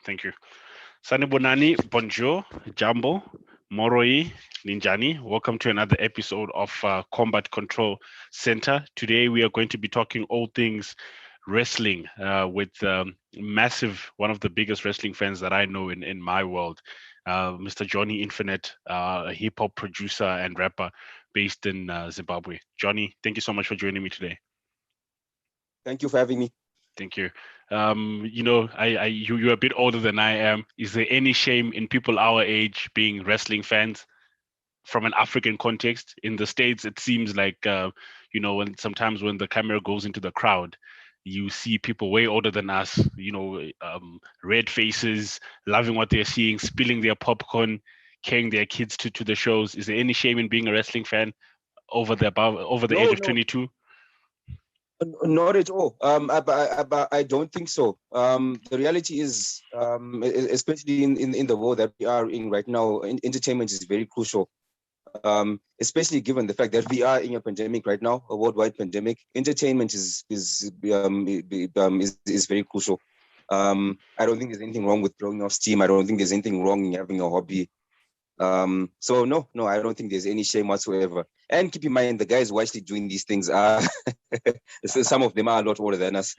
Thank you. Sanibonani, bonjour, Jambo, Moroi, Ninjani. Welcome to another episode of Combat Control Center. Today we are going to be talking all things wrestling with one of the biggest wrestling fans that I know in my world, Mr. Johnny Infinite, a hip hop producer and rapper based in Zimbabwe. Johnny, thank you so much for joining me today. Thank you for having me. Thank you. You're a bit older than I am. Is there any shame in people our age being wrestling fans from an African context? In the States, it seems like, when sometimes when the camera goes into the crowd, you see people way older than us, red faces, loving what they're seeing, spilling their popcorn, carrying their kids to the shows. Is there any shame in being a wrestling fan over the age No, of no, 22? not at all. I don't think so. The reality is, especially in the world that we are in right now, entertainment is very crucial. Especially given the fact that we are in a pandemic right now, a worldwide pandemic. Entertainment is very crucial. I don't think there's anything wrong with blowing off steam. I don't think there's anything wrong in having a hobby. So no, I don't think there's any shame whatsoever. And keep in mind, the guys who are actually doing these things are some of them are a lot older than us.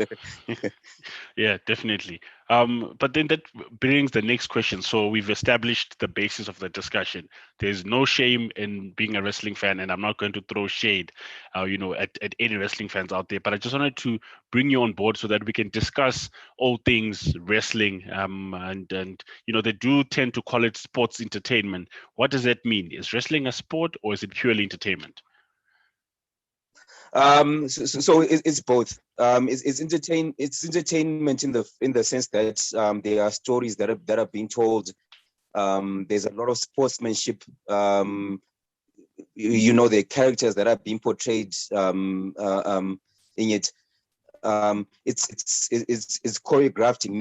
Yeah, definitely. But then that brings the next question. So we've established the basis of the discussion. There's no shame in being a wrestling fan, and I'm not going to throw shade, at any wrestling fans out there. But I just wanted to bring you on board so that we can discuss all things wrestling. And they do tend to call it sports entertainment. What does that mean? Is wrestling a sport or is it purely entertainment? So it's both. It's entertainment in the sense that there are stories that are being told. There's a lot of sportsmanship. The characters that are being portrayed in it. It's choreographed in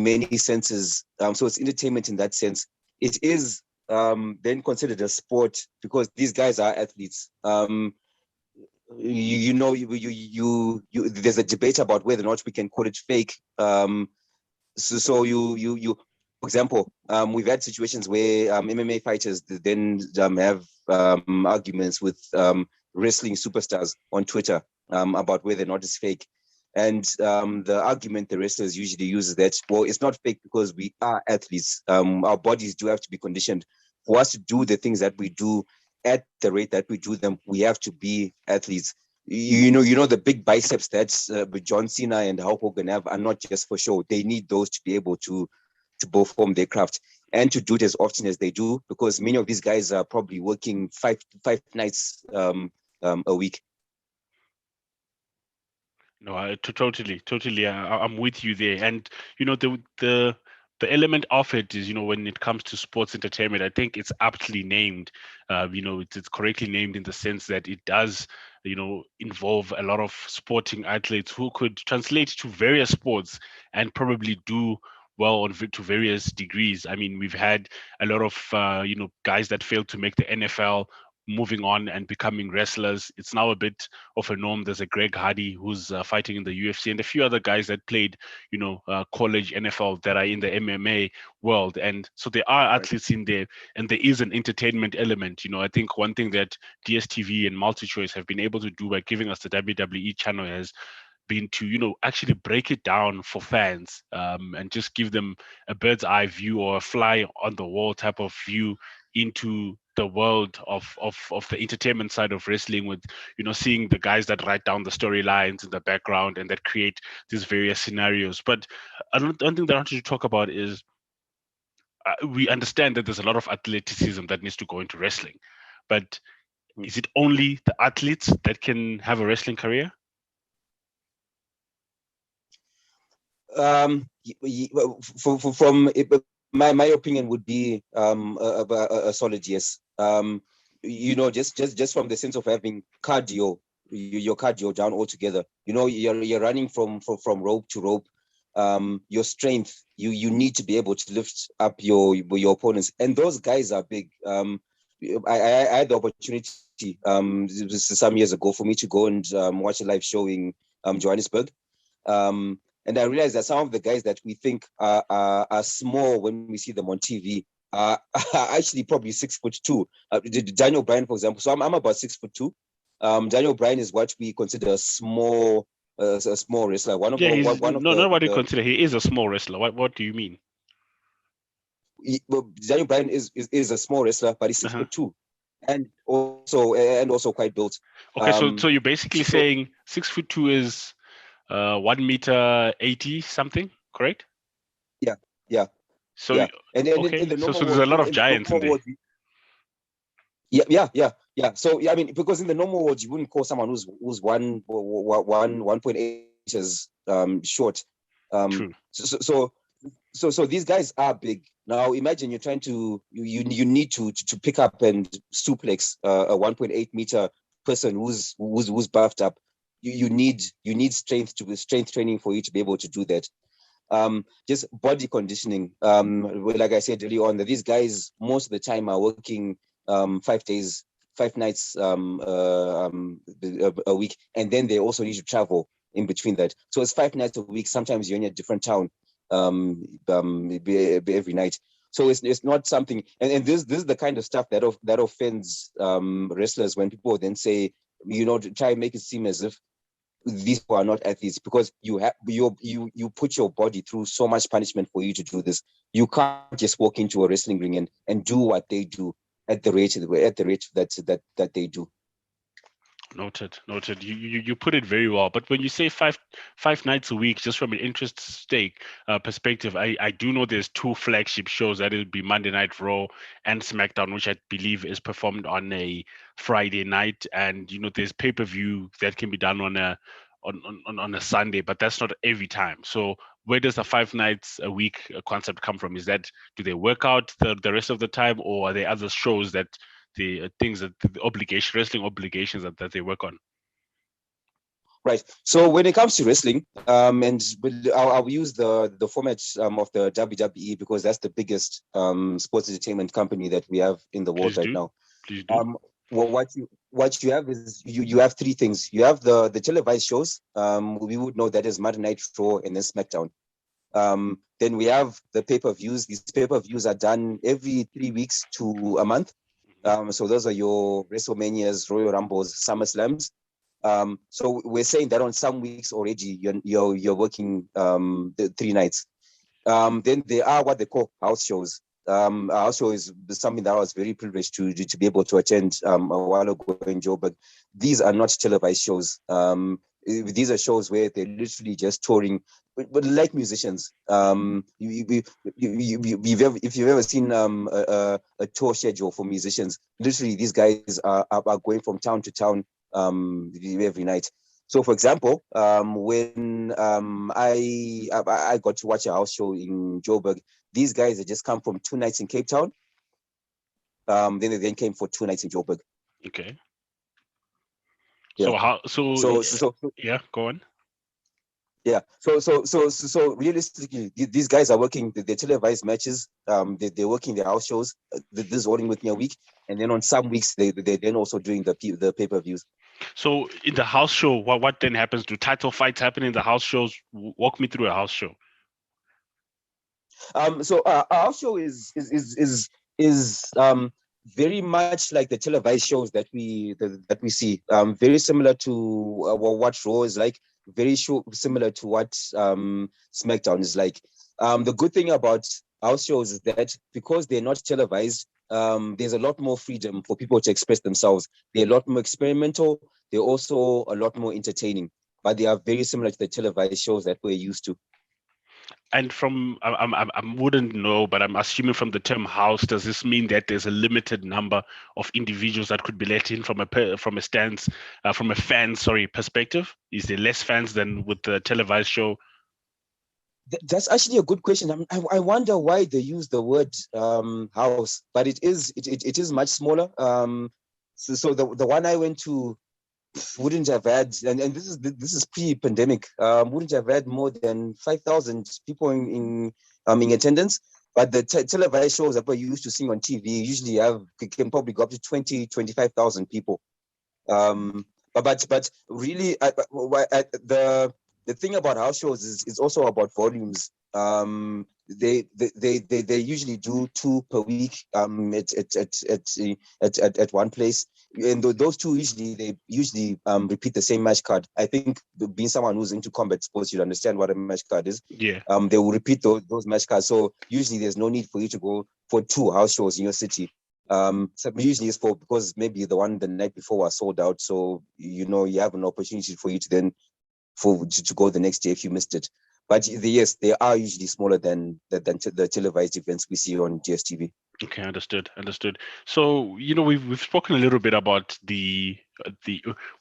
many senses. So it's entertainment in that sense. It is then considered a sport because these guys are athletes. There's a debate about whether or not we can call it fake. For example, we've had situations where MMA fighters then have arguments with wrestling superstars on Twitter about whether or not it's fake. And the argument the wrestlers usually use is that, well, it's not fake because we are athletes. Our bodies do have to be conditioned. For us to do the things that we do at the rate that we do them, we have to be athletes. The big biceps that John Cena and Hulk Hogan have are not just for show. They need those to be able to perform their craft and to do it as often as they do, because many of these guys are probably working five nights a week. No, totally. I'm with you there. And the element of it is, when it comes to sports entertainment, I think it's aptly named. It's correctly named in the sense that it does, involve a lot of sporting athletes who could translate to various sports and probably do well to various degrees. I mean, we've had a lot of guys that failed to make the NFL moving on and becoming wrestlers. It's now a bit of a norm. There's a Greg Hardy who's fighting in the UFC, and a few other guys that played, college NFL that are in the MMA world. And so there are athletes in there, and there is an entertainment element. I think one thing that DSTV and MultiChoice have been able to do by giving us the WWE channel has been to actually break it down for fans, and just give them a bird's eye view or a fly on the wall type of view into the world of the entertainment side of wrestling, with seeing the guys that write down the storylines in the background and that create these various scenarios. But one thing that I wanted to talk about is, we understand that there's a lot of athleticism that needs to go into wrestling, but is it only the athletes that can have a wrestling career? From my opinion would be a solid yes. Just from the sense of having cardio, your cardio down altogether. You're running from rope to rope. Your strength, you need to be able to lift up your opponents, and those guys are big. I had the opportunity some years ago for me to go and watch a live show in Johannesburg. And I realized that some of the guys that we think are small when we see them on TV are actually probably 6'2". Daniel Bryan, for example. So I'm about 6'2". Daniel Bryan is what we consider a small wrestler. One of not what you the consider. He is a small wrestler. What do you mean? Daniel Bryan is a small wrestler, but he's 6'2", and also quite built. Okay, so you're basically saying 6'2" is 1 meter 80 something, correct? Yeah. So yeah, and okay, in the so normal there's a lot of in the giants in normal there. world, yeah. So I mean, because in the normal world, you wouldn't call someone who's 1.8 inches short. True. So these guys are big. Now imagine you're trying to you need to pick up and suplex a 1.8 meter person who's buffed up. You need strength training for you to be able to do that. Just body conditioning. Like I said earlier on, that these guys most of the time are working 5 days, 5 nights a week, and then they also need to travel in between that. So it's 5 nights a week. Sometimes you're in a different town every night. So it's not something, and this is the kind of stuff that offends wrestlers when people then say, try and make it seem as if these people are not athletes, because you put your body through so much punishment for you to do this. You can't just walk into a wrestling ring and do what they do at the rate that they do. Noted. You put it very well. But when you say five nights a week, just from an interest stake perspective, I do know there's 2 flagship shows. That will be Monday Night Raw and SmackDown, which I believe is performed on a Friday night, and there's pay-per-view that can be done on a Sunday, but that's not every time. So where does the 5 nights a week concept come from? Is that, do they work out the rest of the time, or are there other shows that the things that the wrestling obligations that they work on? Right. So when it comes to wrestling, and I'll use the format of the WWE, because that's the biggest sports entertainment company that we have in the world right now. Please do. What you have is you have 3 things. You have the televised shows. We would know that is Monday Night Raw and then SmackDown. Then we have the pay-per-views. These pay-per-views are done every 3 weeks to a month. So those are your WrestleManias, Royal Rumbles, SummerSlams. So we're saying that on some weeks already you're working the 3 nights. Then there are what they call house shows. A house show is something that I was very privileged to be able to attend a while ago in Joburg. These are not televised shows. These are shows where they're literally just touring, but like musicians. If you've ever seen a tour schedule for musicians, literally these guys are going from town to town every night. So, for example, when I got to watch a house show in Joburg, these guys had just come from 2 nights in Cape Town. Then they came for 2 nights in Joburg. Okay. Yeah. So yeah, go on. Yeah. So realistically, these guys are working the televised matches. They're working their house shows. This is only within a week, and then on some weeks they're then also doing the pay-per-views. So in the house show, what then happens? Do title fights happen in the house shows? Walk me through a house show. So our house show is very much like the televised shows that we see. Very similar to what Raw is like. Very similar to what SmackDown is like. The good thing about house shows is that because they're not televised, there's a lot more freedom for people to express themselves. They're a lot more experimental. They're also a lot more entertaining, but they are very similar to the televised shows that we're used to. And from I wouldn't know, but I'm assuming from the term house, does this mean that there's a limited number of individuals that could be let in from a fan perspective? Is there less fans than with the televised show? That's actually a good question. I wonder why they use the word house, but it is much smaller. So the one I went to wouldn't have had, and this is pre-pandemic, wouldn't have had more than 5,000 people in attendance. But the televised shows that we're used to seeing on TV usually can probably go up to 20,000-25,000 people. But really, the thing about house shows is it's also about volumes. They usually do 2 per week at one place, and those 2 they usually repeat the same match card. I think being someone who's into combat sports, you'll understand what a match card is. Yeah. They will repeat those match cards, so usually there's no need for you to go for 2 house shows in your city. So usually it's because maybe the one the night before was sold out, so you have an opportunity for you to then to go the next day if you missed it. But yes, they are usually smaller than the televised events we see on DSTV. Okay, understood. So we've spoken a little bit about the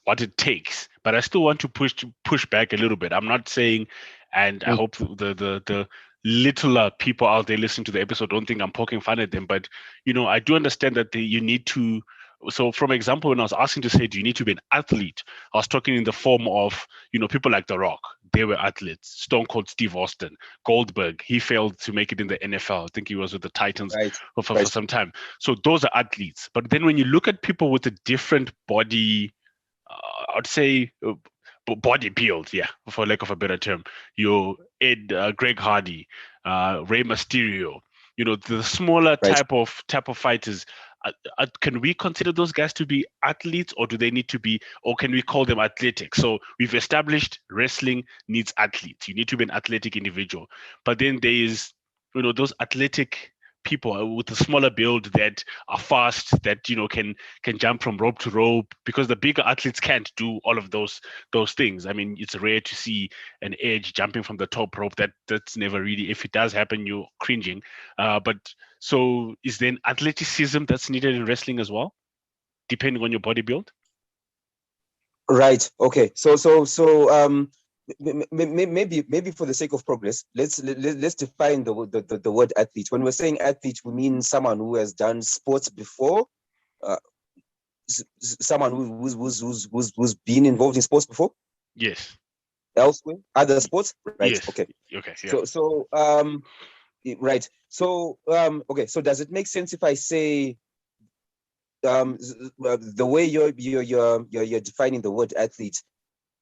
what it takes, but I still want to push back a little bit. I'm not saying, and I hope the littler people out there listening to the episode don't think I'm poking fun at them, but I do understand that you need to. So, from example, when I was asking to say, do you need to be an athlete? I was talking in the form of, people like The Rock. They were athletes. Stone Cold Steve Austin, Goldberg. He failed to make it in the NFL. I think he was with the Titans for some time. So those are athletes. But then when you look at people with a different body, I'd say body build, yeah, for lack of a better term. Greg Hardy, Rey Mysterio. The smaller type of fighters. Can we consider those guys to be athletes, or do they need to be, or can we call them athletic? So we've established wrestling needs athletes. You need to be an athletic individual. But then there is, those athletic people with a smaller build that are fast, that can jump from rope to rope, because the bigger athletes can't do all of those things. I mean, it's rare to see an Edge jumping from the top rope. That's never really, if it does happen, you're cringing. But so is there an athleticism that's needed in wrestling as well, depending on your body build? Right. Okay. So maybe for the sake of progress, let's define the word athlete. When we're saying athlete, we mean someone who has done sports before, someone who's been involved in sports before. Yes. Elsewhere, other sports. Right. Yes. Okay. Okay. Yeah. So right. So okay. So does it make sense if I say the way you're defining the word athlete?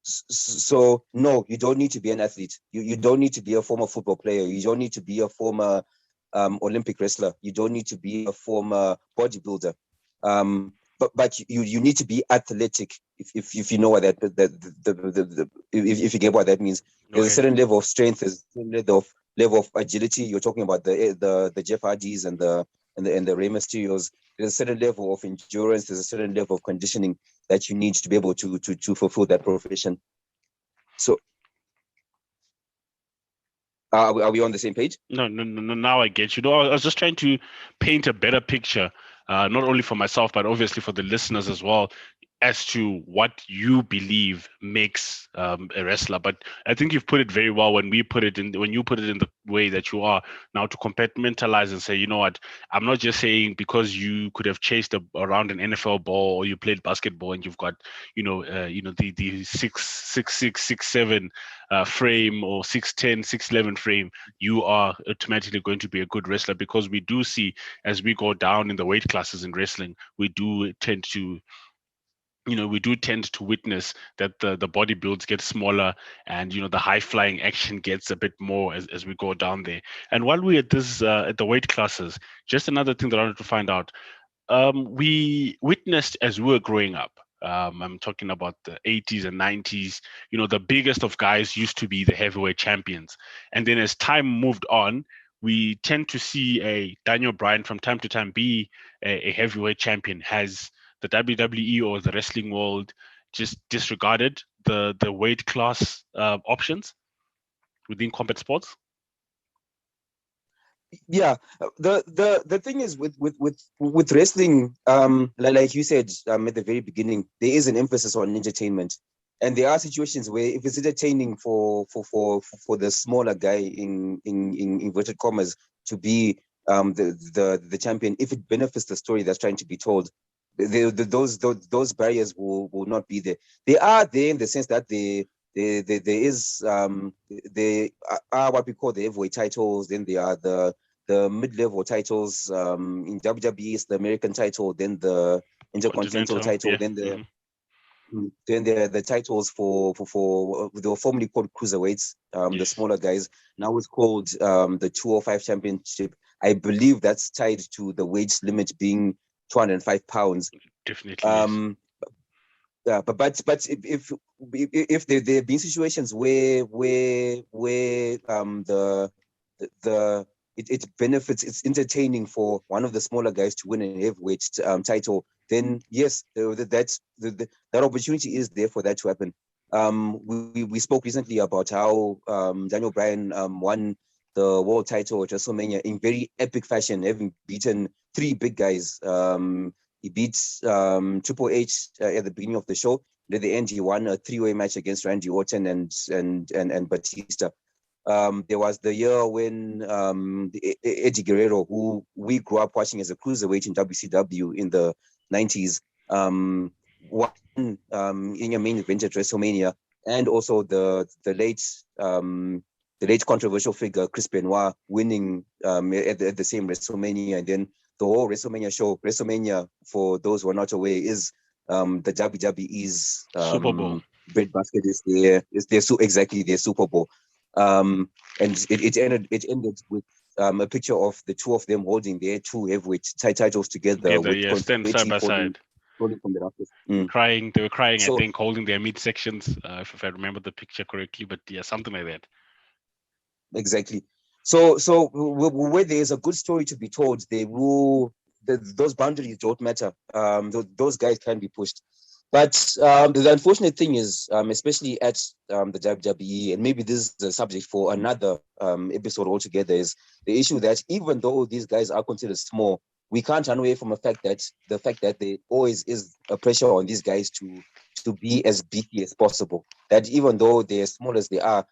So no, you don't need to be an athlete. You don't need to be a former football player. You don't need to be a former Olympic wrestler. You don't need to be a former bodybuilder. But you need to be athletic, if you know what that if you get what that means. There's a certain level of strength, there's a certain level of agility. You're talking about the Jeff Hardys and the Rey Mysterios. There's a certain level of endurance. There's a certain level of conditioning that you need to be able to fulfill that profession. So, are we on the same page? No. Now I get you. I was just trying to paint a better picture, not only for myself, but obviously for the listeners as well, as to what you believe makes a wrestler. But I think you've put it very well when you put it in the way that you are now, to compartmentalize and say, you know what, I'm not just saying because you could have chased around an NFL ball, or you played basketball and you've got the 6'6", 6'7" frame, or 6'10", 6'11" frame, you are automatically going to be a good wrestler. Because we do see, as we go down in the weight classes in wrestling, we do tend to witness that the body builds get smaller, and the high flying action gets a bit more as we go down there. And while we're at the weight classes, just another thing that I wanted to find out, we witnessed as we were growing up, I'm talking about the 80s and 90s, the biggest of guys used to be the heavyweight champions. And then as time moved on, we tend to see a Daniel Bryan from time to time be a heavyweight champion. Has the WWE or the wrestling world just disregarded the weight class options within combat sports? Yeah, the thing is with wrestling, like you said at the very beginning, there is an emphasis on entertainment, and there are situations where if it's entertaining for the smaller guy in inverted commas to be the champion, if it benefits the story that's trying to be told, those barriers will not be there. They are there in the sense that there are what we call the heavyweight titles. Then there are the mid-level titles. In WWE, it's the American title, then the Intercontinental title, yeah. then the Then the titles for they were formerly called cruiserweights, the Yes, smaller guys. Now it's called the 205 Championship. I believe that's tied to the weight limit being 205 pounds. definitely yes. Yeah, but if there have been situations where the it benefits, it's entertaining for one of the smaller guys to win a heavyweight title, then yes, that opportunity is there for that to happen. We spoke recently about how Daniel Bryan won the world title at WrestleMania in very epic fashion, having beaten three big guys. He beats Triple H at the beginning of the show. At the end, he won a three-way match against Randy Orton and Batista. There was the year when Eddie Guerrero, who we grew up watching as a cruiserweight in WCW in the 90s, won in a main event at WrestleMania, and also the late controversial figure Chris Benoit winning at the same WrestleMania, and then the whole WrestleMania show. WrestleMania, for those who are not aware, is the WWE's Super Bowl. breadbasket, is their exactly their Super Bowl. And it ended with a picture of the two of them holding their two heavyweight titles together Together, with yes, stand side confetti by side. falling from the rafters. Crying, they were crying, I So think, holding their midsections, if I remember the picture correctly. But yeah, something like that. exactly. So where there is a good story to be told, those boundaries don't matter. Those guys can be pushed. But the unfortunate thing is, especially at the WWE, and maybe this is a subject for another episode altogether, is the issue that even though these guys are considered small, we can't run away from the fact that there always is a pressure on these guys to be as beefy as possible. That even though they're as small as they are,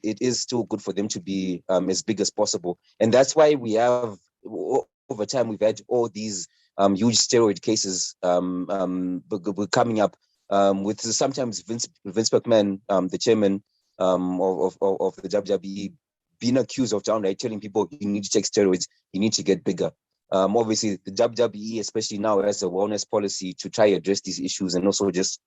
it is still good for them to be as big as possible. And that's why we have, over time, we've had all these huge steroid cases coming up, with sometimes Vince McMahon, the chairman of the WWE, being accused of downright telling people you need to take steroids, you need to get bigger. Obviously, the WWE, especially now, has a wellness policy to try address these issues and also just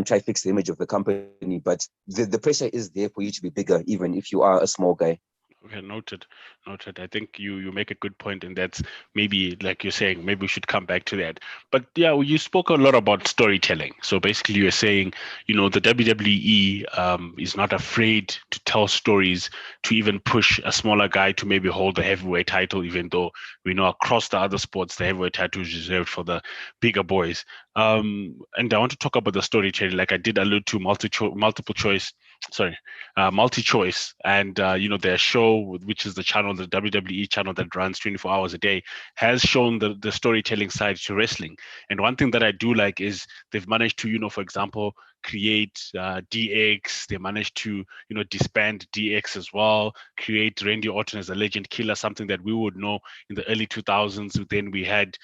try fix the image of the company. But the pressure is there for you to be bigger, even if you are a small guy. Okay, noted, noted. I think you make a good point, and that's maybe like you're saying, maybe we should come back to that. But yeah, you spoke a lot about storytelling. So basically, you're saying, the WWE is not afraid to tell stories, to even push a smaller guy to maybe hold the heavyweight title, even though we know across the other sports the heavyweight title is reserved for the bigger boys. And I want to talk about the storytelling, like I did allude to multiple choice. Sorry, multi-choice, and their show, which is the channel, the WWE channel that runs 24 hours a day, has shown the storytelling side to wrestling. And one thing that I do like is they've managed to, for example, create DX. They managed to, disband DX as well, create Randy Orton as a legend killer, something that we would know in the early 2000s. Then we had,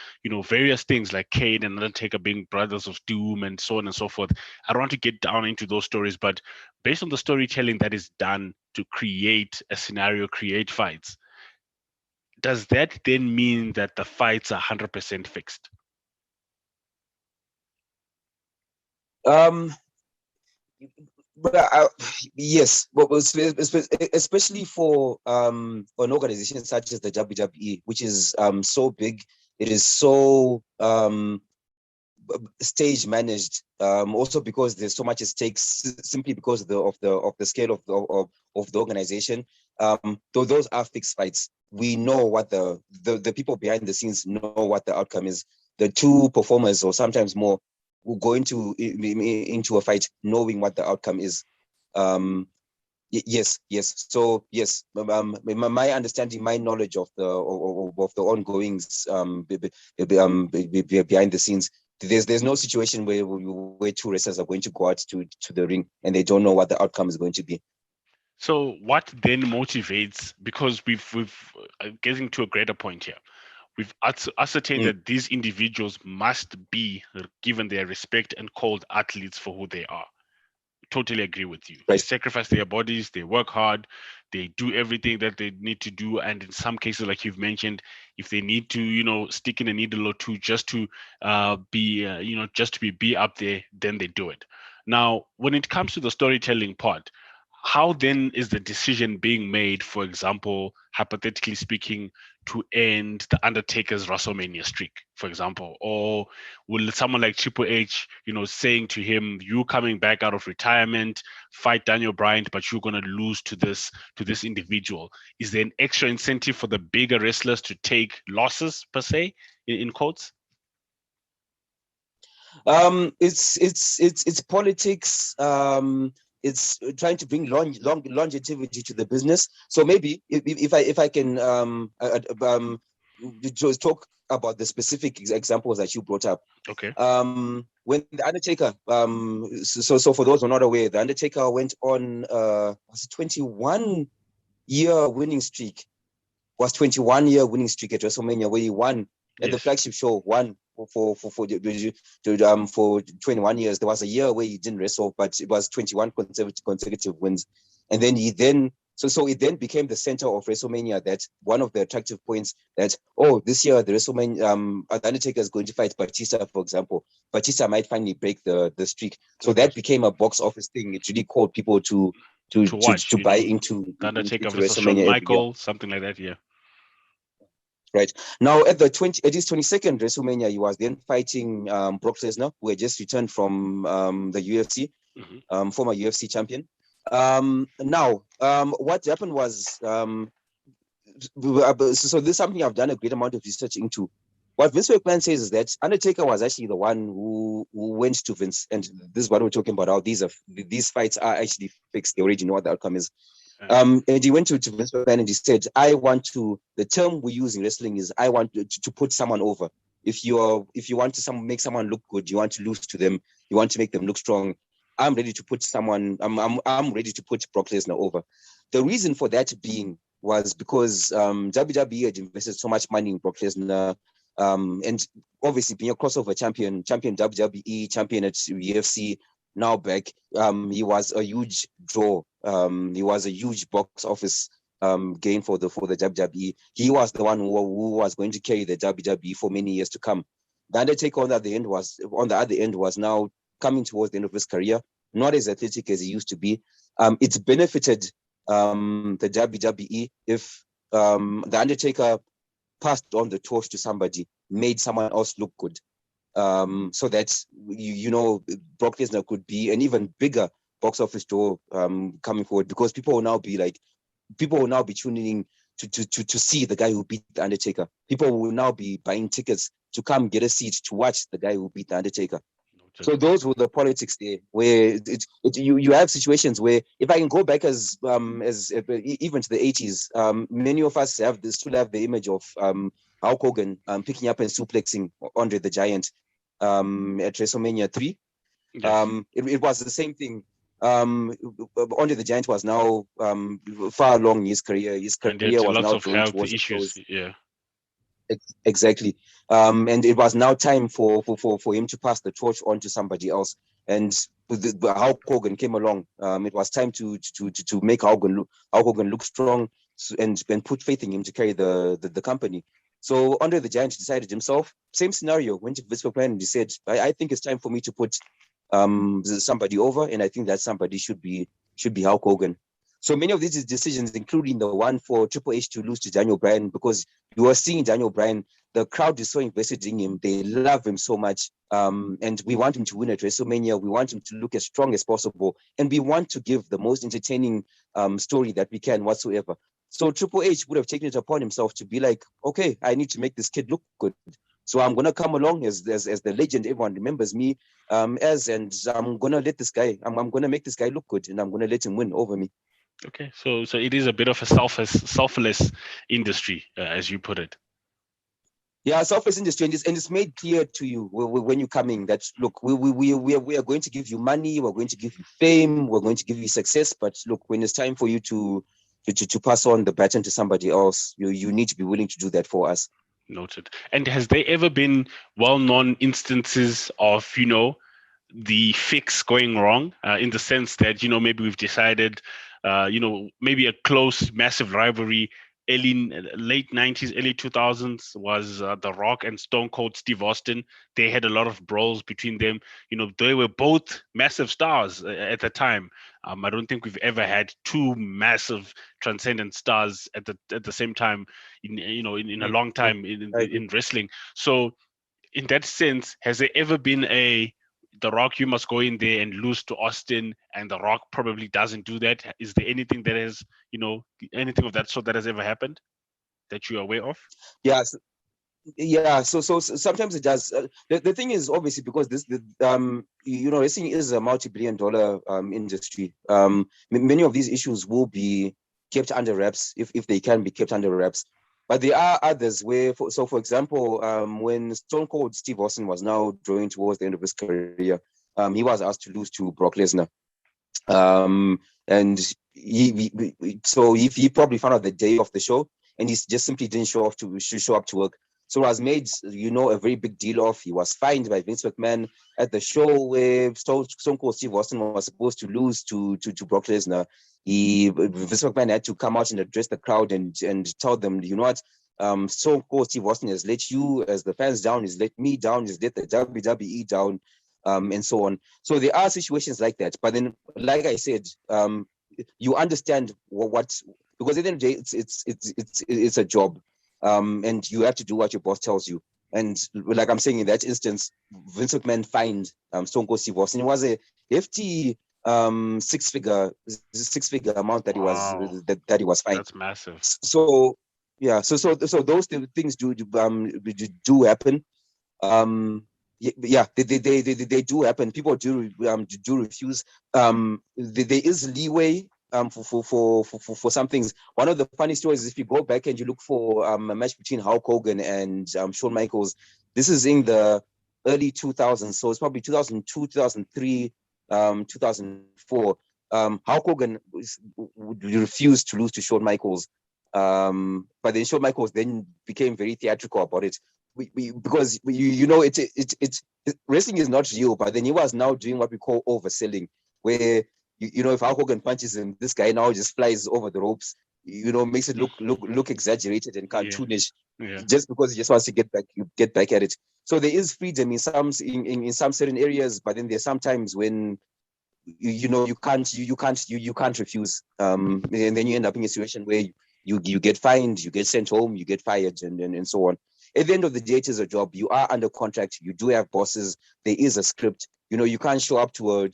various things like Kane and Undertaker being brothers of doom and so on and so forth. I don't want to get down into those stories, but based on the storytelling that is done to create a scenario, create fights, does that then mean that the fights are 100% fixed? Um, but yes, but especially for an organization such as the WWE, which is so big, it is so stage managed. Also because there's so much at stake, simply because of the scale of the organization. Though those are fixed fights, we know what the people behind the scenes know what the outcome is. The two performers, or sometimes more, will go into a fight knowing what the outcome is. Yes. So yes, my understanding, my knowledge of the ongoings behind the scenes. There's no situation where two wrestlers are going to go out to the ring and they don't know what the outcome is going to be. So what then motivates? Because we've getting to a greater point here. We've ascertained Mm, that these individuals must be given their respect and called athletes for who they are. Totally agree with you. They right. sacrifice their bodies, they work hard, they do everything that they need to do. And in some cases, like you've mentioned, if they need to, stick in a needle or two just to just to be up there, then they do it. Now, when it comes to the storytelling part, how then is the decision being made, for example, hypothetically speaking, to end the Undertaker's WrestleMania streak, for example? Or will someone like Triple H, saying to him, "You coming back out of retirement, fight Daniel Bryan, but you're gonna lose to this individual"? Is there an extra incentive for the bigger wrestlers to take losses per se, in quotes? It's politics. It's trying to bring longevity to the business. So maybe if I can just talk about the specific examples that you brought up. Okay. When the Undertaker, so for those who are not aware, the Undertaker went on was it 21-year winning streak. Was 21-year winning streak at WrestleMania, where he won at the flagship show, won for 21 years. There was a year where he didn't wrestle, but it was 21 consecutive wins. And then so it then became the center of WrestleMania. That one of the attractive points that, this year the WrestleMania, the Undertaker is going to fight Batista, for example. Batista might finally break the streak. So that became a box office thing. It really called people to watch, buy into Undertaker into versus Shawn WrestleMania Michaels, something like that. Yeah. Right now, at his 22nd WrestleMania, he was then fighting Brock Lesnar, who had just returned from the UFC, former UFC champion. Now, what happened was, so this is something I've done a great amount of research into. What Vince McMahon says is that Undertaker was actually the one who went to Vince, and this is what we're talking about. How these fights are actually fixed. They already know what the outcome is. And he went to Vince McMahon and he said, the term we use in wrestling is, I want to put someone over. If you want to make someone look good, you want to lose to them, you want to make them look strong, I'm ready to put I'm ready to put Brock Lesnar over. The reason for that being was because WWE had invested so much money in Brock Lesnar, and obviously being a crossover champion WWE, champion at UFC, now back, he was a huge draw. He was a huge box office gain for the WWE. He was the one who was going to carry the WWE for many years to come. The Undertaker on the other end was now coming towards the end of his career, not as athletic as he used to be. It's benefited the WWE if the Undertaker passed on the torch to somebody, made someone else look good. So that Brock Lesnar could be an even bigger box office draw coming forward, because people will now be tuning in to see the guy who beat the Undertaker. People will now be buying tickets to come get a seat to watch the guy who beat the Undertaker. So those were the politics there, where you have situations where, if I can go back as even to the 80s, many of us still have the image of Hulk Hogan picking up and suplexing Andre the Giant at WrestleMania 3. Yes. It was the same thing. Andre the Giant was now far along in his career. His career was now drawing towards issues. Yeah. Exactly. And it was now time for him to pass the torch on to somebody else. And Hulk Hogan came along. It was time to make Hulk Hogan look strong, and put faith in him to carry the company. So Andre the Giant decided himself. Same scenario. Went to Vince McMahon and he said, "I think it's time for me to put somebody over, and I think that somebody should be Hulk Hogan." So many of these decisions, including the one for Triple H to lose to Daniel Bryan, because you are seeing Daniel Bryan, the crowd is so invested in him. They love him so much. And we want him to win at WrestleMania. We want him to look as strong as possible. And we want to give the most entertaining story that we can whatsoever. So Triple H would have taken it upon himself to be like, okay, I need to make this kid look good. So I'm going to come along as the legend everyone remembers me and I'm going to let this guy, I'm going to make this guy look good, and I'm going to let him win over me. Okay, so it is a bit of a selfless industry, as you put it. Yeah, selfless industry, and it's made clear to you when you come in that, look, we are going to give you money, we're going to give you fame, we're going to give you success, but look, when it's time for you to pass on the baton to somebody else, you need to be willing to do that for us. Noted. And has there ever been well-known instances of the fix going wrong, in the sense that maybe we've decided maybe a close, massive rivalry, late 90s, early 2000s was The Rock and Stone Cold Steve Austin. They had a lot of brawls between them. They were both massive stars at the time. I don't think we've ever had two massive transcendent stars at the same time in a Mm, long mm, time in, I in agree. in wrestling. So in that sense, has there ever been a The Rock, you must go in there and lose to Austin, and The Rock probably doesn't do that? Is there anything that has, anything of that sort that has ever happened that you're aware of? Yeah, yeah. So sometimes it does. The thing is obviously because wrestling is a multi-billion-dollar industry. Many of these issues will be kept under wraps if they can be kept under wraps. But there are others where, for example, when Stone Cold Steve Austin was now drawing towards the end of his career, he was asked to lose to Brock Lesnar. And he probably found out the day of the show, and he just simply didn't show up to work. So it was made, a very big deal of. He was fined by Vince McMahon at the show where Stone Cold Steve Austin was supposed to lose to Brock Lesnar. Vince McMahon had to come out and address the crowd and tell them, you know what, Stone Cold Steve Austin has let you as the fans down, he's let me down, he's let the WWE down, and so on. So there are situations like that. But then, like I said, you understand what because at the end of the day, it's a job, and you have to do what your boss tells you. And like I'm saying, in that instance, Vince McMahon fined Stone Cold Steve Austin. It was a hefty six figure amount that he was Wow, that he was fined. that's massive. So yeah, so those things do happen. Yeah, they do happen. People do refuse. There is leeway for some things. One of the funny stories is if you go back and you look for a match between Hulk Hogan and Shawn Michaels. This is in the early 2000s, so it's probably 2002, 2003, 2004. Hulk Hogan would refuse to lose to Shawn Michaels, but then Shawn Michaels then became very theatrical about it. Because wrestling is not real, but then he was now doing what we call overselling, where if Hulk Hogan punches him, this guy now just flies over the ropes, makes it look exaggerated and Yeah, cartoonish, yeah. just because he just wants to get back at it. So there is freedom in some certain areas, but then there's sometimes when you can't refuse, and then you end up in a situation where you get fined, you get sent home, you get fired, and so on. At the end of the day, it is a job. You are under contract. You do have bosses. There is a script. You can't show up to a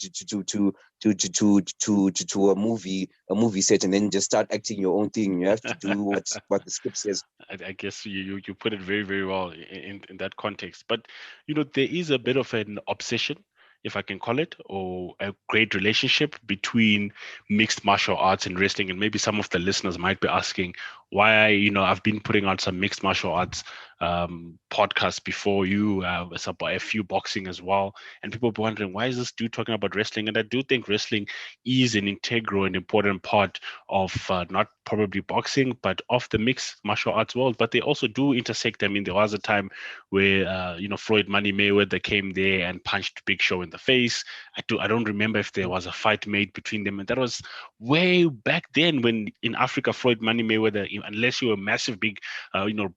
movie set and then just start acting your own thing. You have to do what the script says. I guess you put it very, very well in that context. But there is a bit of an obsession, if I can call it, or a great relationship between mixed martial arts and wrestling. And maybe some of the listeners might be asking why, I've been putting out some mixed martial arts podcasts before you, about a few boxing as well. And people be wondering, why is this dude talking about wrestling? And I do think wrestling is an integral and important part of not probably boxing, but of the mixed martial arts world. But they also do intersect. I mean, there was a time where Floyd Money Mayweather came there and punched Big Show in the face. I don't remember if there was a fight made between them, and that was way back then when in Africa Floyd Money Mayweather, unless you were a massive big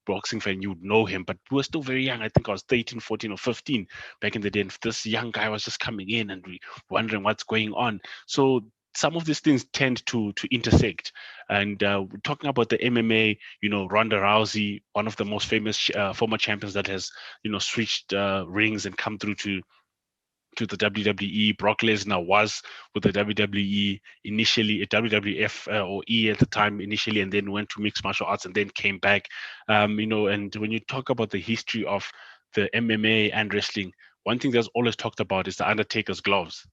boxing fan, you would know him. But we were still very young. I think I was 13, 14, or 15 back in the day. And this young guy was just coming in and we wondering what's going on. So some of these things tend to intersect. And talking about the MMA, Ronda Rousey, one of the most famous former champions that has, switched rings and come through to the WWE. Brock Lesnar was with the WWE initially, at WWF or E at the time initially, and then went to mixed martial arts and then came back. And when you talk about the history of the MMA and wrestling, one thing that's always talked about is the Undertaker's gloves.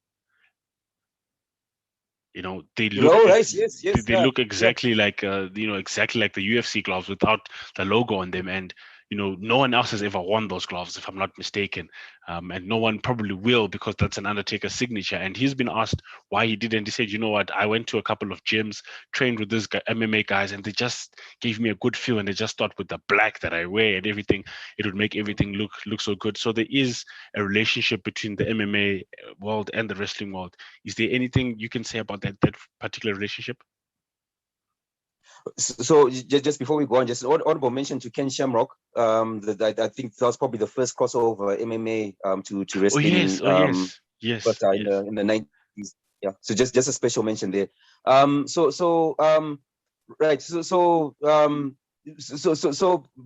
They look Oh, right. Yes, yes. they Yeah, look yeah. exactly like exactly like the UFC gloves without the logo on them. And no one else has ever worn those gloves, if I'm not mistaken. And no one probably will, because that's an Undertaker signature. And he's been asked why he didn't. He said, you know what, I went to a couple of gyms, trained with this guy, MMA guys, and they just gave me a good feel, and they just thought with the black that I wear and everything, it would make everything look so good. So there is a relationship between the MMA world and the wrestling world. Is there anything you can say about that particular relationship? Just before we go on, just an honorable mention to Ken Shamrock. I think that was probably the first crossover MMA to Oh yes, wrestling oh yes, yes, superstar in yes. the 90s. Yeah. So just a special mention there. Right. So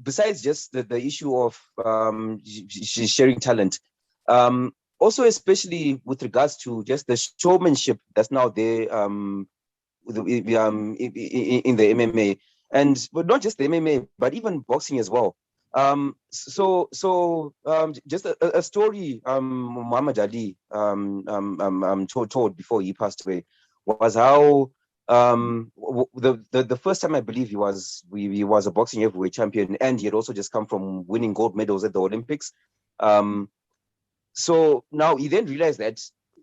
besides just the issue of sharing talent, also especially with regards to just the showmanship that's now there in the MMA, and but not just the MMA, but even boxing as well. Just a story Muhammad Ali told before he passed away was how the first time I believe he was a boxing heavyweight champion, and he had also just come from winning gold medals at the Olympics. Um, so now he then realized that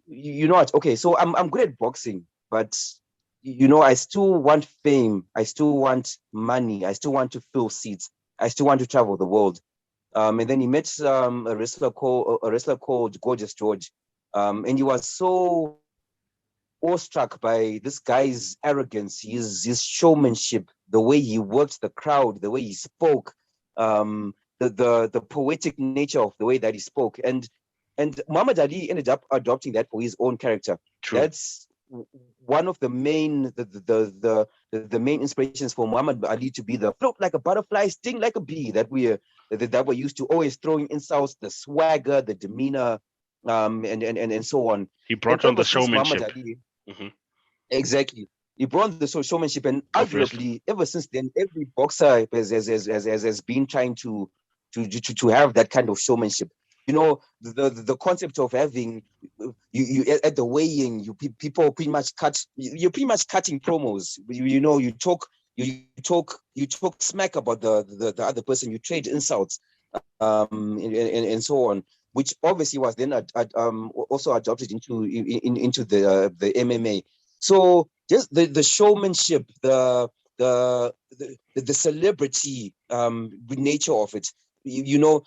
you know what, okay, so I'm good at boxing, but I still want fame, I still want money, I still want to fill seats, I still want to travel the world. And then he met a wrestler called Gorgeous George, and he was so awestruck by this guy's arrogance, his showmanship, the way he worked the crowd, the way he spoke, the poetic nature of the way that he spoke, and Muhammad Ali ended up adopting that for his own character. True. That's one of the main the main inspirations for Muhammad Ali to be the float like a butterfly, sting like a bee that we're used to, always throwing insults, the swagger, the demeanor, and so on. He And brought on ever the since Muhammad showmanship. Ali, Hmm. exactly, he brought the showmanship, and Of wrestling. arguably ever since then, every boxer has been trying to have that kind of showmanship. The concept of having you at the weighing, people pretty much you're pretty much cutting promos. You talk smack about the other person. You trade insults, and so on, which obviously was then also adopted into the MMA. So just the showmanship, the celebrity nature of it, you know,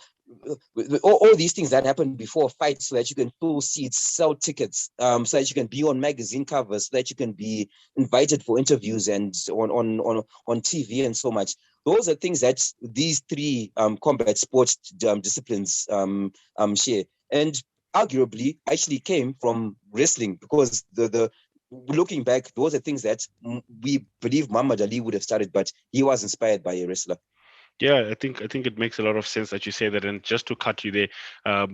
all these things that happen before fights, so that you can fill seats, sell tickets, so that you can be on magazine covers, so that you can be invited for interviews and on TV and so much. Those are things that these three combat sports disciplines share, and arguably actually came from wrestling, because the looking back, those are things that we believe Muhammad Ali would have started, but he was inspired by a wrestler. Yeah, I think it makes a lot of sense that you say that. And just to cut you there,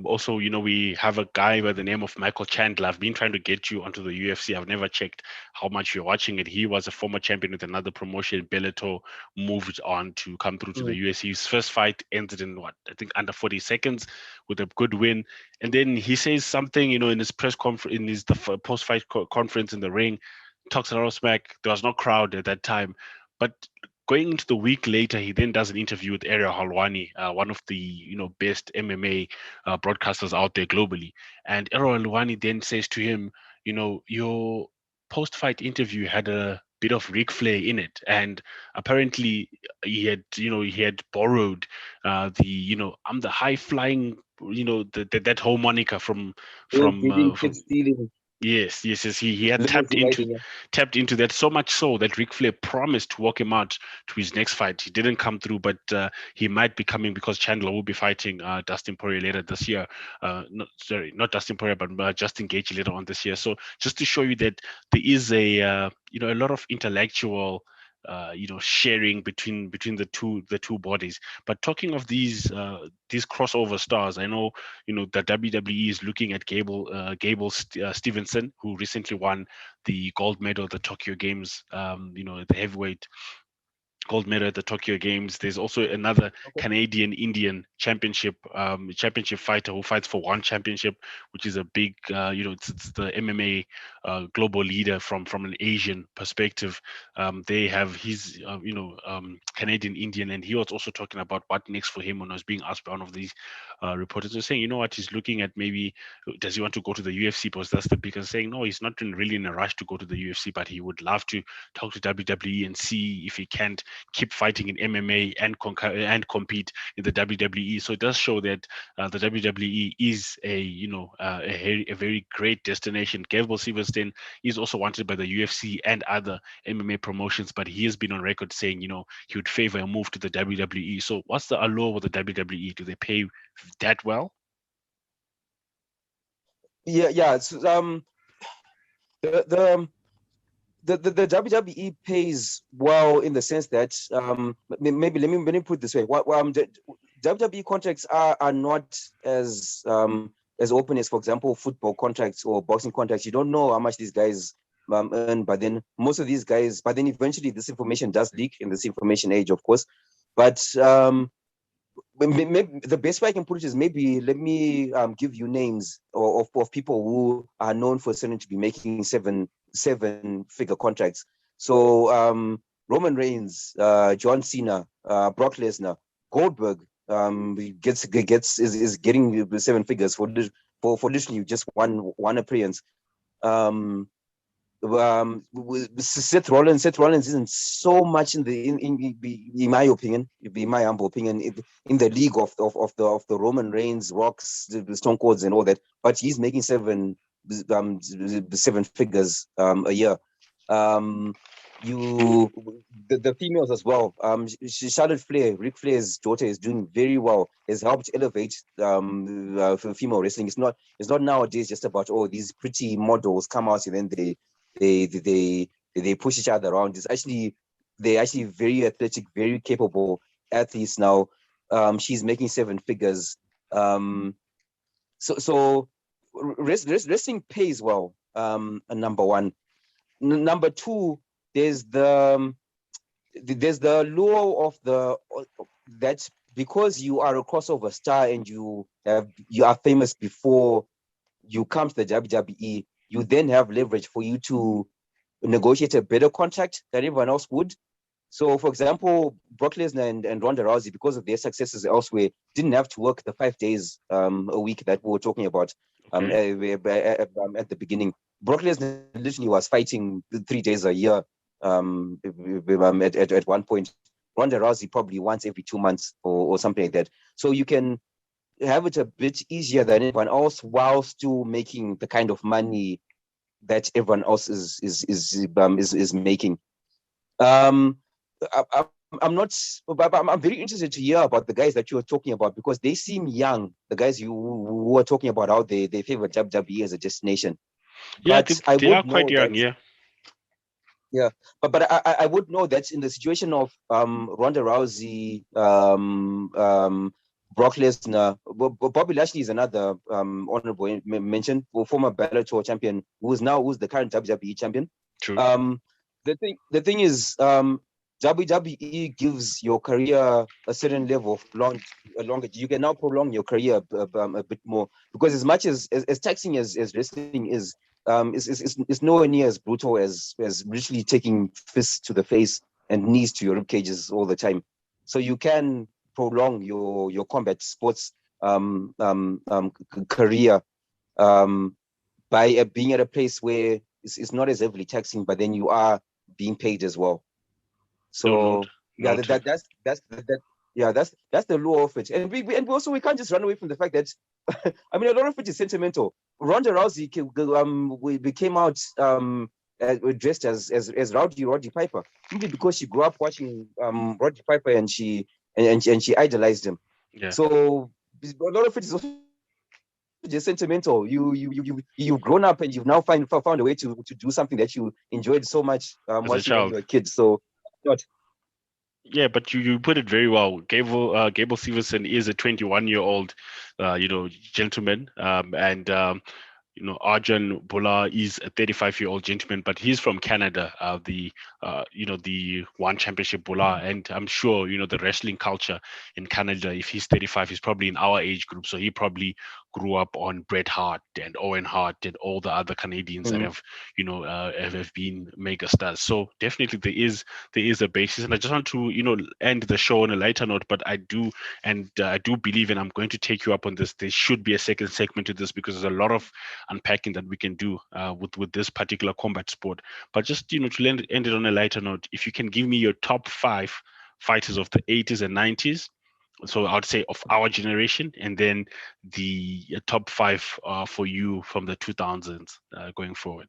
also, we have a guy by the name of Michael Chandler. I've been trying to get you onto the UFC. I've never checked how much you're watching it. He was a former champion with another promotion, Bellator, moved on to come through to the UFC. His first fight ended in what I think under 40 seconds with a good win. And then he says something, in his press conference, in his post-fight conference in the ring, talks a lot of smack. There was no crowd at that time, but going into the week later, he then does an interview with Ariel Halwani, one of the best MMA broadcasters out there globally. And Ariel Halwani then says to him, your post-fight interview had a bit of Ric Flair in it, and apparently he had borrowed I'm the high flying, that whole moniker Stealing, from kid stealing, yes. He had tapped limousine into riding. Yeah. that so much so that Ric Flair promised to walk him out to his next fight. He didn't come through, but he might be coming because Chandler will be fighting Dustin Poirier later this year. Not Dustin Poirier, but Justin Gaethje later on this year. So just to show you that there is a lot of intellectual sharing between the two bodies. But talking of these crossover stars, I know that WWE is looking at Gable Stevenson, who recently won the gold medal at the Tokyo Games, at the heavyweight gold medal at the Tokyo Games. There's also another Okay. Canadian Indian championship fighter who fights for one championship, which is a big, it's the MMA global leader from an Asian perspective. They have his, Canadian Indian, and he was also talking about what next for him when I was being asked by one of these reporters. Was saying, what, he's looking at, maybe does he want to go to the UFC, because that's the biggest saying. No, he's not really in a rush to go to the UFC, but he would love to talk to WWE and see if he can't keep fighting in MMA and compete in the WWE. So it does show that the WWE is a very great destination. Gabriel Silverstein is also wanted by the UFC and other MMA promotions, but he has been on record saying, he would favor a move to the WWE. So what's the allure with the WWE? Do they pay that well? Yeah. The, the the WWE pays well in the sense that maybe let me put it this way. The WWE contracts are not as open as, for example, football contracts or boxing contracts. You don't know how much these guys earn, but then most of these guys, but then eventually this information does leak in this information age, of course. But maybe the best way I can put it is, maybe let me give you names of people who are known for certain to be making seven figure contracts. So Roman Reigns, John Cena, Brock Lesnar, Goldberg is getting seven figures for literally just one appearance. Seth Rollins isn't so much in my opinion, in my humble opinion, in the league of the Roman Reigns, Rocks, the Stone Colds, and all that. But he's making seven figures a year. The females as well. Charlotte Flair, Ric Flair's daughter, is doing very well. Has helped elevate female wrestling. It's not nowadays just about, oh, these pretty models come out and then they push each other around. They're actually very athletic, very capable athletes now. She's making seven figures. So wrestling pays well. Number one. Number two, there's the lure of that, because you are a crossover star and you are famous before you come to the WWE. You then have leverage for you to negotiate a better contract than everyone else would. So, for example, Brock Lesnar and Ronda Rousey, because of their successes elsewhere, didn't have to work the 5 days a week that we were talking about at the beginning. Brock Lesnar literally was fighting 3 days a year at one point. Ronda Rousey probably once every 2 months or something like that. So you can have it a bit easier than everyone else while still making the kind of money that everyone else is making. I'm very interested to hear about the guys that you are talking about, because they seem young. The guys who are talking about how they favor WWE as a destination. Yeah, But they are quite young. Yeah, but I would know that in the situation of Ronda Rousey, Brock Lesnar, Bobby Lashley is another honorable mention, former Bellator champion who's the current WWE champion. True. The thing is, WWE gives your career a certain level of longer. You can now prolong your career a bit more, because as much as taxing as wrestling is, it's nowhere near as brutal as literally taking fists to the face and knees to your rib cages all the time. So you can prolong your combat sports career by being at a place where it's not as heavily taxing, but then you are being paid as well. So that's the law of it. And we can't just run away from the fact that I mean, a lot of it is sentimental. Ronda Rousey came out dressed as Roddy Piper, simply because she grew up watching Roddy Piper and she idolized him. Yeah. So a lot of it is also just sentimental. You've grown up and you've now found a way to do something that you enjoyed so much watching when you were a kid. So not. Yeah, but you put it very well. Gable Stevenson is a 21-year-old, gentleman, and Arjun Bola is a 35-year-old gentleman, but he's from Canada, the One Championship Bola, and I'm sure the wrestling culture in Canada. If he's 35, he's probably in our age group, so he probably grew up on Bret Hart and Owen Hart and all the other Canadians that Mm. have, have been mega stars. So definitely there is a basis, and I just want to, end the show on a lighter note. But I do believe, and I'm going to take you up on this. There should be a second segment to this because there's a lot of unpacking that we can do with this particular combat sport. But just to end it on a lighter note, if you can give me your top five fighters of the 80s and 90s, so I would say of our generation, and then the top five for you from the 2000s going forward.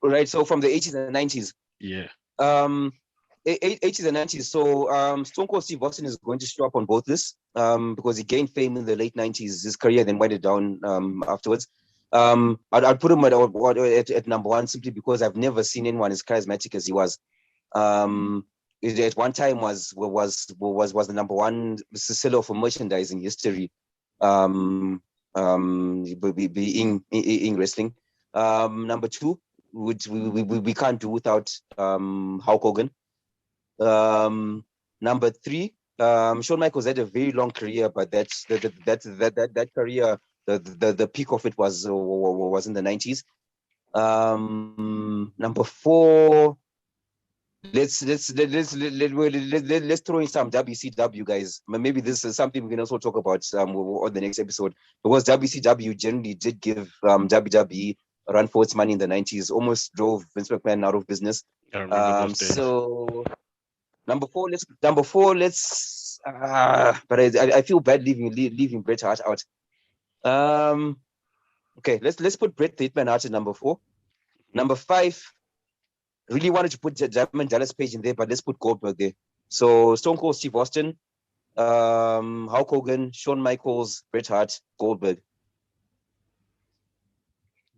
Right. So from the 80s and 90s. Yeah. 80s and 90s. So Stone Cold Steve Austin is going to show up on both lists because he gained fame in the late 90s. His career then winded down afterwards. I'd put him at number one simply because I've never seen anyone as charismatic as he was. At one time was the number one seller for merchandise in history, being wrestling. Number two, which we can't do without Hulk Hogan. Number three, Shawn Michaels had a very long career, but that career, the peak of it was in the 90s. Number four, let's throw in some WCW guys. Maybe this is something we can also talk about on the next episode, because WCW generally did give WWE a run for its money in the 90s. Almost drove Vince McMahon out of business. I remember those days. So number four, let's but I feel bad leaving Bret Hart out. Okay, let's put Bret the Hitman Hart at number four. Number five, really wanted to put Diamond Dallas Page in there, but let's put Goldberg there. So Stone Cold Steve Austin, Hulk Hogan, Shawn Michaels, Bret Hart, Goldberg.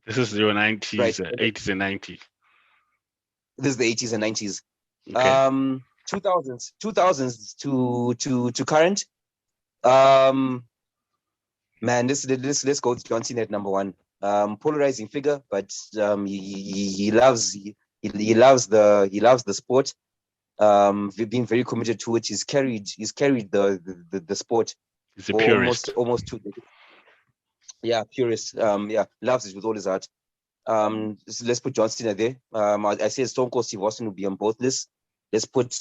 This is your 90s, Right. 80s and 90s. This is the 80s and 90s. Okay. 2000s to current. Man, let's go with John Cena at number one. Polarizing figure, but he loves the sport. Being very committed to it. He's carried the sport. He's a purist. Almost 2 decades. Yeah, purist. Loves it with all his heart. Let's put John Cena there. I said Stone Cold Steve Austin will be on both lists. Let's put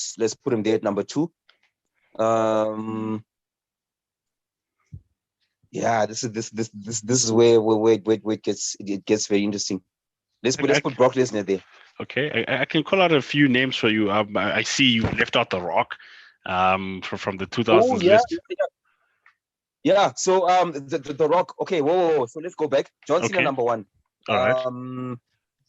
him there at number two. Yeah, this is where it gets very interesting. Let's put Brock Lesnar there. Okay, I can call out a few names for you. I see you left out The Rock, from the 2000s list. Yeah. So the Rock. Okay, whoa. So let's go back. John Cena number one. All right.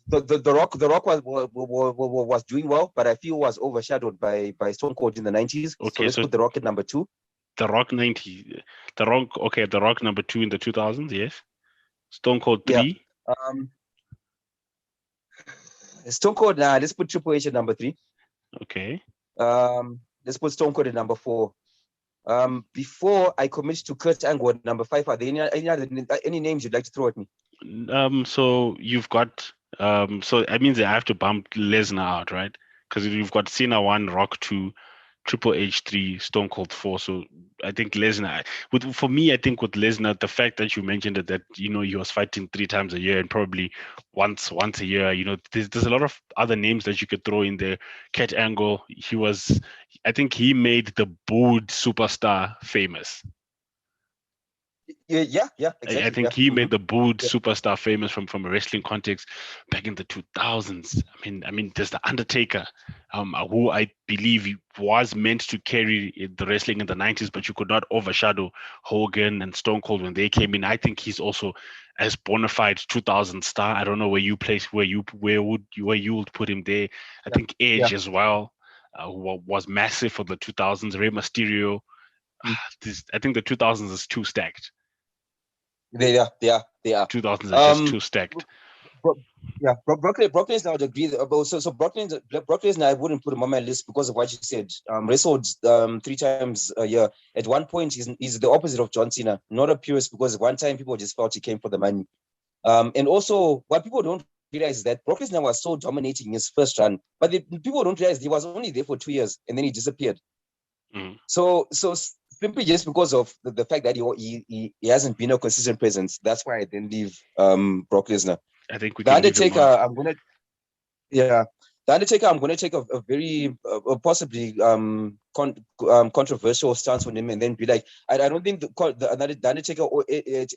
The Rock was doing well, but I feel was overshadowed by Stone Cold in the 90s. Okay, so let's put The Rock at number two. The Rock 90. The Rock. Okay, The Rock number two in the 2000s. Yes. Stone Cold three. Yeah. Stone Cold. Let's put Triple H at number three. Okay. Let's put Stone Cold at number four. Before I commit to Kurt Angle at number five, are there any names you'd like to throw at me? So you've got so that means I have to bump Lesnar out, right? Because you've got Cena 1, Rock 2, Triple H 3, Stone Cold 4. So I think Lesnar, for me, I think with Lesnar, the fact that you mentioned that he was fighting 3 times a year and probably once a year, there's a lot of other names that you could throw in there. Kurt Angle, I think he made the booed superstar famous. Yeah, exactly. I think he made the booed superstar famous from a wrestling context back in the 2000s. I mean, there's the Undertaker, who I believe was meant to carry the wrestling in the 90s, but you could not overshadow Hogan and Stone Cold when they came in. I think he's also as bona fide 2000 star. I don't know where you place where you would put him there. I think Edge as well, was massive for the 2000s. Rey Mysterio. I think the 2000s is too stacked. They are. 2000s are just too stacked. Brock Lesnar, I would agree. So Brock Lesnar, I wouldn't put him on my list because of what you said. Wrestled 3 times a year. At one point, he's the opposite of John Cena. Not a purist, because one time people just felt he came for the money. And also, what people don't realize is that Brock Lesnar was so dominating his first run, but people don't realize he was only there for 2 years and then he disappeared. Mm. So simply just because of the fact that he hasn't been a consistent presence. That's why I didn't leave Brock Lesnar. I think we The can leave him Undertaker, on. yeah, the Undertaker, I'm gonna take a very possibly controversial stance on him, and then be like, I don't think the Undertaker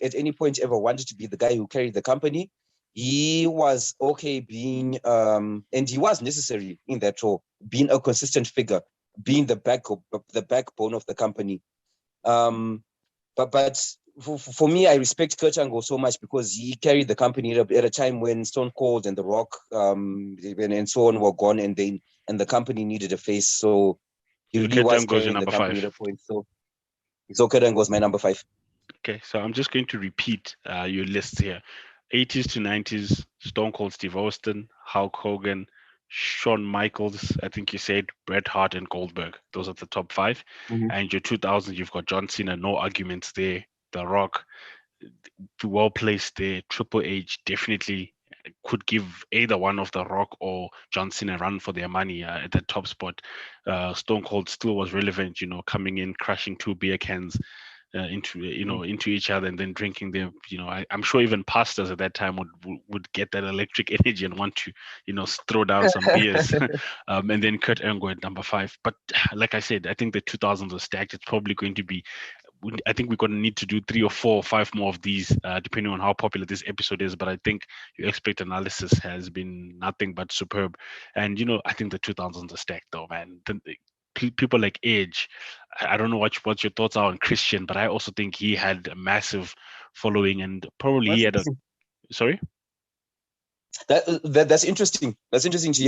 at any point ever wanted to be the guy who carried the company. He was okay being and he was necessary in that role, being a consistent figure, being the backbone of the company. But for me, I respect Kurt Angle so much because he carried the company at a time when Stone Cold and The Rock and so on were gone, and the company needed a face. So he So really Kurt was Angle's your carrying the number company five. at a point. So Kurt Angle was my number 5. Okay, so I'm just going to repeat your list here. 80s to 90s, Stone Cold Steve Austin, Hulk Hogan, Shawn Michaels, I think you said Bret Hart and Goldberg. Those are the top 5. Mm-hmm. And your 2000s, you've got John Cena, no arguments there. The Rock, well placed there. Triple H definitely could give either one of The Rock or John Cena a run for their money at the top spot. Stone Cold still was relevant, coming in, crushing 2 beer cans into each other and then drinking them. I'm sure even pastors at that time would get that electric energy and want to throw down some beers. And then Kurt Angle at number 5. But like I said, I think the 2000s are stacked. It's probably going to be, I think we're going to need to do 3 or 4 or 5 more of these, depending on how popular this episode is. But I think your expert analysis has been nothing but superb. And I think the 2000s are stacked, though, man. People like Edge, I don't know what your thoughts are on Christian, but I also think he had a massive following, and probably he That's had a. interesting. Sorry. That's interesting. That's interesting to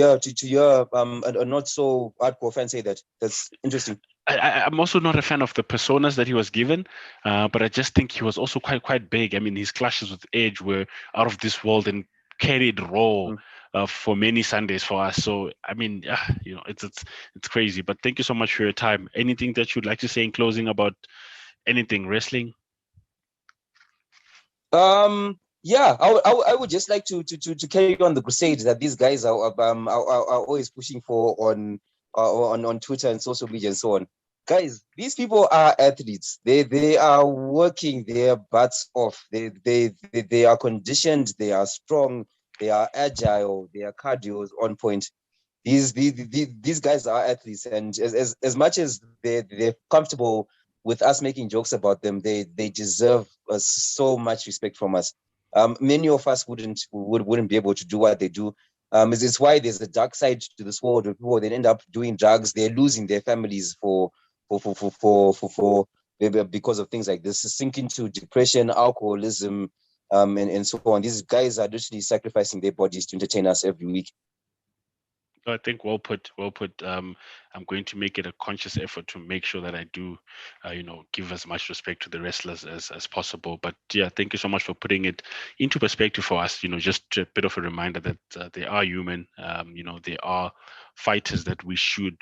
hear a not so hardcore fan say that. That's interesting. I'm also not a fan of the personas that he was given, but I just think he was also quite big. I mean, his clashes with Edge were out of this world and carried Raw Mm. for many Sundays for us. So I mean, it's crazy. But thank you so much for your time. Anything that you'd like to say in closing about anything wrestling? Yeah, I would just like to carry on the crusade that these guys are always pushing for on Twitter and social media and so on. Guys, these people are athletes. They are working their butts off. They are conditioned. They are strong. They are agile. Their cardio is on point. These guys are athletes, and as much as they're comfortable with us making jokes about them, they deserve so much respect from us. Many of us wouldn't be able to do what they do. It's why there's a dark side to this world where people then end up doing drugs. They're losing their families for because of things like this, sink into depression, alcoholism, and so on. These guys are literally sacrificing their bodies to entertain us every week. I think well put, well put. I'm going to make it a conscious effort to make sure that I do, give as much respect to the wrestlers as possible. But yeah, thank you so much for putting it into perspective for us. Just a bit of a reminder that they are human. They are fighters that we should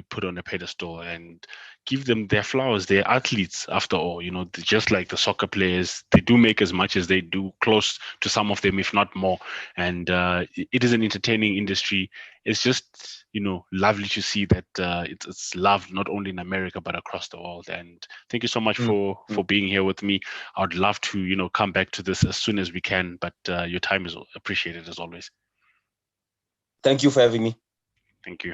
put on a pedestal and give them their flowers. They're athletes after all. Just like the soccer players, they do make as much as they do, close to some of them, if not more. And it is an entertaining industry. It's just lovely to see that it's loved not only in America but across the world. And thank you so much for being here with me. I'd love to come back to this as soon as we can, but your time is appreciated as always. Thank you for having me. Thank you.